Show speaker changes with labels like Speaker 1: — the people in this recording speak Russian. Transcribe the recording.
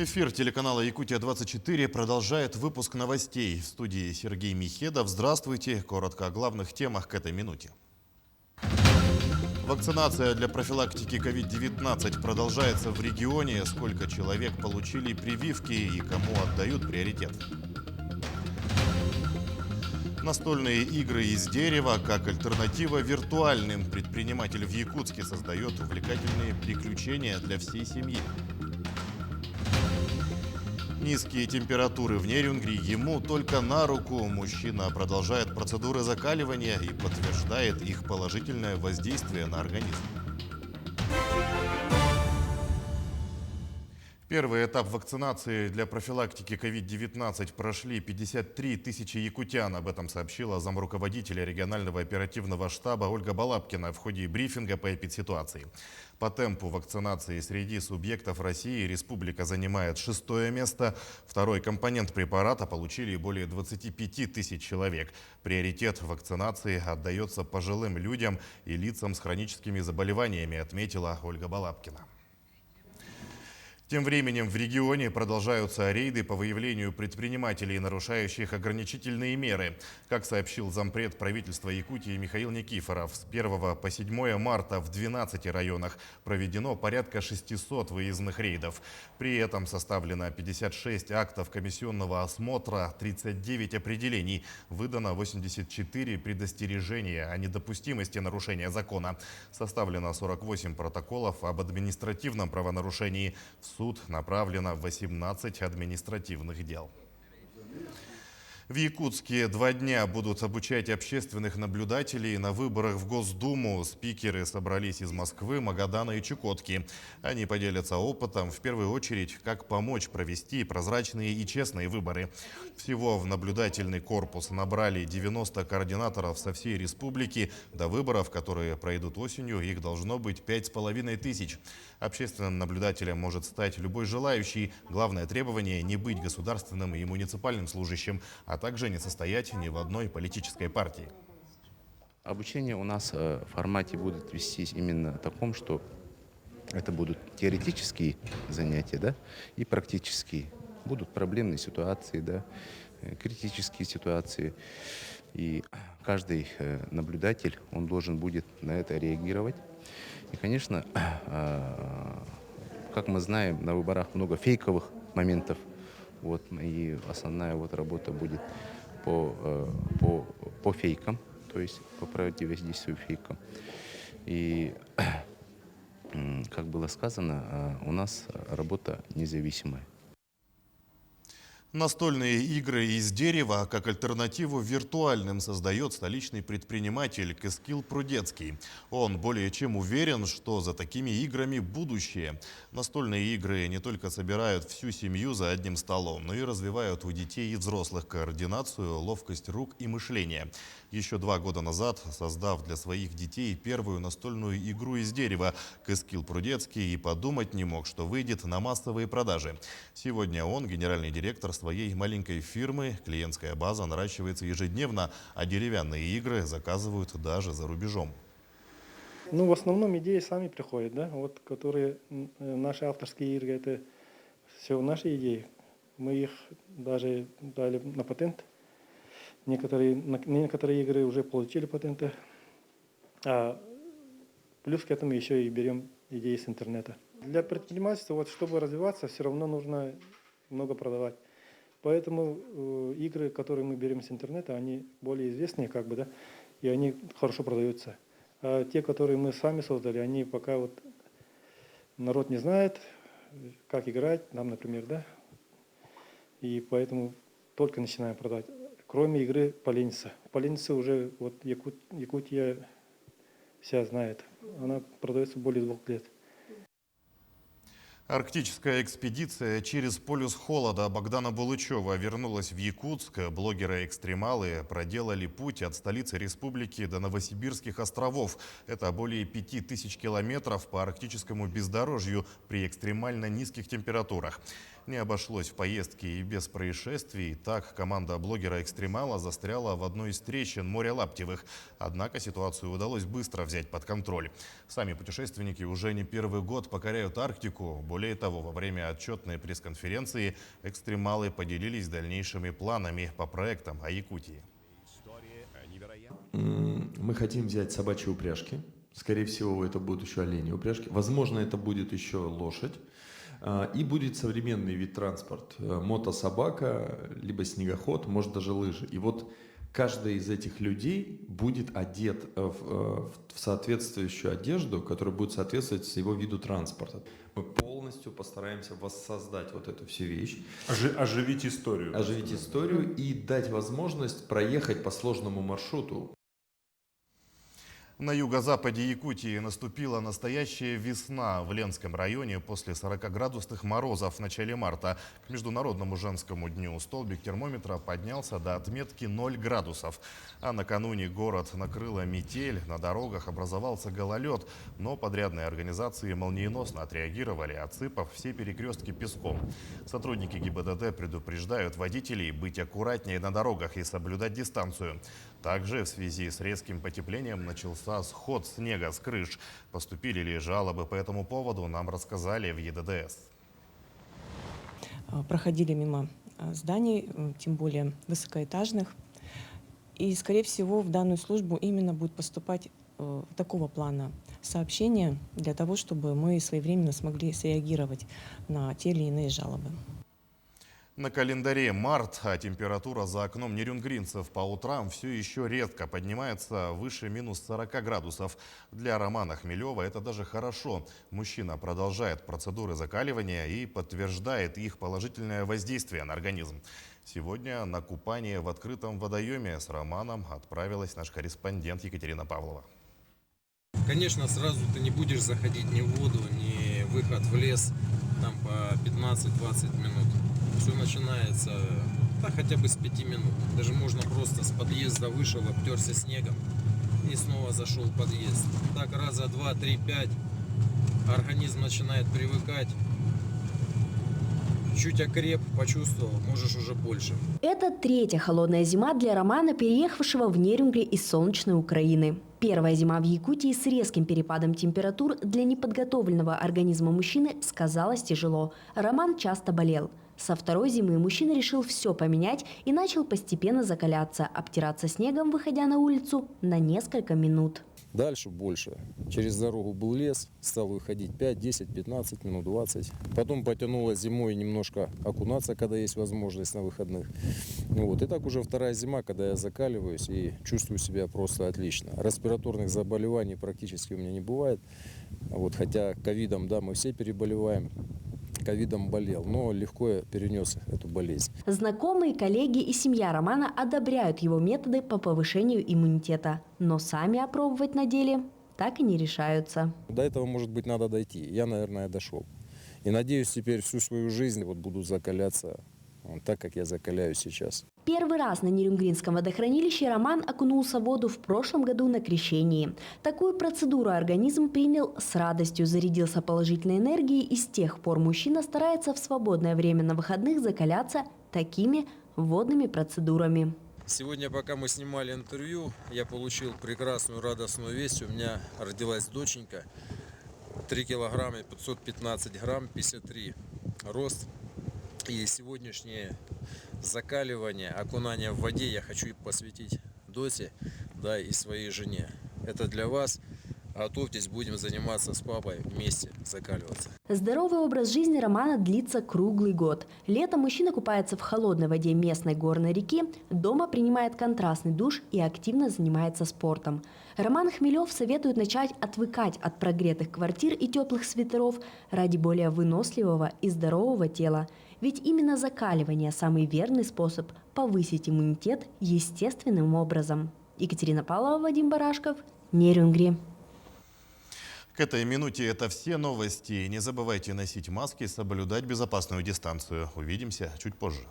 Speaker 1: Эфир телеканала «Якутия-24» продолжает выпуск новостей. В студии Сергей Михедов. Здравствуйте. Коротко о главных темах к этой минуте. Вакцинация для профилактики COVID-19 продолжается в регионе. Сколько человек получили прививки и кому отдают приоритет. Настольные игры из дерева как альтернатива виртуальным. Предприниматель в Якутске создает увлекательные приключения для всей семьи. Низкие температуры в Нерюнгри ему только на руку. Мужчина продолжает процедуры закаливания и подтверждает их положительное воздействие на организм. Первый этап вакцинации для профилактики COVID-19 прошли 53 тысячи якутян. Об этом сообщила замруководителя регионального оперативного штаба Ольга Балабкина в ходе брифинга по эпидситуации. По темпу вакцинации среди субъектов России республика занимает 6-е место. Второй компонент препарата получили более 25 тысяч человек. Приоритет вакцинации отдается пожилым людям и лицам с хроническими заболеваниями, отметила Ольга Балабкина. Тем временем в регионе продолжаются рейды по выявлению предпринимателей, нарушающих ограничительные меры. Как сообщил зампред правительства Якутии Михаил Никифоров, с 1 по 7 марта в 12 районах проведено порядка 600 выездных рейдов. При этом составлено 56 актов комиссионного осмотра, 39 определений, выдано 84 предостережения о недопустимости нарушения закона. Составлено 48 протоколов об административном правонарушении. В суд направлено 18 административных дел. В Якутске 2 дня будут обучать общественных наблюдателей на выборах в Госдуму. Спикеры собрались из Москвы, Магадана и Чукотки. Они поделятся опытом, в первую очередь, как помочь провести прозрачные и честные выборы. Всего в наблюдательный корпус набрали 90 координаторов со всей республики. До выборов, которые пройдут осенью, их должно быть 5500. Общественным наблюдателем может стать любой желающий. Главное требование – не быть государственным и муниципальным служащим, а также не состоять ни в одной политической партии.
Speaker 2: Обучение у нас в формате будет вестись именно таком, что это будут теоретические занятия, да, и практические. Будут проблемные ситуации, да, критические ситуации. И каждый наблюдатель, он должен будет на это реагировать. И, конечно, как мы знаем, на выборах много фейковых моментов. Вот, и основная работа будет по фейкам, то есть по противодействию фейкам. И, как было сказано, у нас работа независимая.
Speaker 1: Настольные игры из дерева как альтернативу виртуальным создает столичный предприниматель Кыскил Прудецкий. Он более чем уверен, что за такими играми будущее. Настольные игры не только собирают всю семью за одним столом, но и развивают у детей и взрослых координацию, ловкость рук и мышление. Еще 2 года назад, создав для своих детей первую настольную игру из дерева, Кыскил Прудецкий и подумать не мог, что выйдет на массовые продажи. Сегодня он генеральный директор своей маленькой фирмы. Клиентская база наращивается ежедневно, а деревянные игры заказывают даже за рубежом.
Speaker 3: В основном идеи сами приходят, да, которые наши авторские игры, это все наши идеи. Мы их даже дали на патент. Некоторые игры уже получили патенты. А плюс к этому еще и берем идеи с интернета. Для предпринимательства, чтобы развиваться, все равно нужно много продавать. Поэтому игры, которые мы берем с интернета, они более известные, да, и они хорошо продаются. А те, которые мы сами создали, они пока народ не знает, как играть, нам, например, да, и поэтому только начинаем продавать. Кроме игры поленница. Поленница уже Якутия вся знает. Она продается более 2 лет.
Speaker 1: Арктическая экспедиция через полюс холода Богдана Булычева вернулась в Якутск. Блогеры-экстремалы проделали путь от столицы республики до Новосибирских островов. Это более 5000 километров по арктическому бездорожью при экстремально низких температурах. Не обошлось в поездке и без происшествий. Так, команда блогера-экстремала застряла в одной из трещин моря Лаптевых. Однако ситуацию удалось быстро взять под контроль. Сами путешественники уже не первый год покоряют Арктику. Более Более того, во время отчетной пресс-конференции экстремалы поделились дальнейшими планами по проектам о Якутии.
Speaker 4: Мы хотим взять собачьи упряжки. Скорее всего, это будут еще оленьи упряжки. Возможно, это будет еще лошадь. И будет современный вид транспорта. Мотособака, либо снегоход, может даже лыжи. И вот каждый из этих людей будет одет в соответствующую одежду, которая будет соответствовать его виду транспорта. Мы полностью постараемся воссоздать вот эту всю вещь.
Speaker 5: Оживить историю.
Speaker 4: Оживить историю и дать возможность проехать по сложному маршруту.
Speaker 1: На юго-западе Якутии наступила настоящая весна в Ленском районе после 40-градусных морозов в начале марта. К Международному женскому дню столбик термометра поднялся до отметки 0 градусов. А накануне город накрыла метель, на дорогах образовался гололед. Но подрядные организации молниеносно отреагировали, отсыпав все перекрестки песком. Сотрудники ГИБДД предупреждают водителей быть аккуратнее на дорогах и соблюдать дистанцию. Также в связи с резким потеплением начался сход снега с крыш. Поступили ли жалобы по этому поводу, нам рассказали в ЕДДС.
Speaker 6: Проходили мимо зданий, тем более высокоэтажных. И, скорее всего, в данную службу именно будет поступать такого плана сообщения для того, чтобы мы своевременно смогли среагировать на те или иные жалобы.
Speaker 1: На календаре март, а температура за окном нерюнгринцев по утрам все еще редко поднимается выше минус 40 градусов. Для Романа Хмелева это даже хорошо. Мужчина продолжает процедуры закаливания и подтверждает их положительное воздействие на организм. Сегодня на купание в открытом водоеме с Романом отправилась наш корреспондент Екатерина Павлова.
Speaker 7: Конечно, сразу ты не будешь заходить ни в воду, ни выход в лес там по 15-20 минут. Все начинается хотя бы с 5 минут. Даже можно просто с подъезда вышел, обтерся снегом и снова зашел в подъезд. Так раза 2, 3, 5 организм начинает привыкать. Чуть окреп, почувствовал, можешь уже больше.
Speaker 8: Это третья холодная зима для Романа, переехавшего в Нерюнгри из солнечной Украины. Первая зима в Якутии с резким перепадом температур для неподготовленного организма мужчины сказалась тяжело. Роман часто болел. Со второй зимы мужчина решил все поменять и начал постепенно закаляться, обтираться снегом, выходя на улицу на несколько минут.
Speaker 7: Дальше больше. Через дорогу был лес, стал выходить 5, 10, 15 минут, 20. Потом потянуло зимой немножко окунаться, когда есть возможность на выходных. Вот. И так уже вторая зима, когда я закаливаюсь и чувствую себя просто отлично. Респираторных заболеваний практически у меня не бывает. Вот. Хотя ковидом, да, мы все переболеваем. Ковидом болел, но легко я перенес эту болезнь.
Speaker 8: Знакомые, коллеги и семья Романа одобряют его методы по повышению иммунитета, но сами опробовать на деле так и не решаются.
Speaker 7: До этого, может быть, надо дойти. Я, наверное, дошел. И надеюсь, теперь всю свою жизнь буду закаляться так, как я закаляюсь сейчас.
Speaker 8: Первый раз на Нерюнгринском водохранилище Роман окунулся в воду в прошлом году на крещении. Такую процедуру организм принял с радостью, зарядился положительной энергией, и с тех пор мужчина старается в свободное время на выходных закаляться такими водными процедурами.
Speaker 7: Сегодня, пока мы снимали интервью, я получил прекрасную радостную весть. У меня родилась доченька, 3 килограмма 515 грамм, 53 рост. И сегодняшнее закаливание, окунание в воде я хочу посвятить Доте, да, и своей жене. Это для вас. Готовьтесь, будем заниматься с папой вместе, закаливаться.
Speaker 8: Здоровый образ жизни Романа длится круглый год. Летом мужчина купается в холодной воде местной горной реки, дома принимает контрастный душ и активно занимается спортом. Роман Хмелев советует начать отвыкать от прогретых квартир и теплых свитеров ради более выносливого и здорового тела. Ведь именно закаливание – самый верный способ повысить иммунитет естественным образом. Екатерина Павлова, Вадим Барашков, Нерюнгри.
Speaker 1: К этой минуте это все новости. Не забывайте носить маски и соблюдать безопасную дистанцию. Увидимся чуть позже.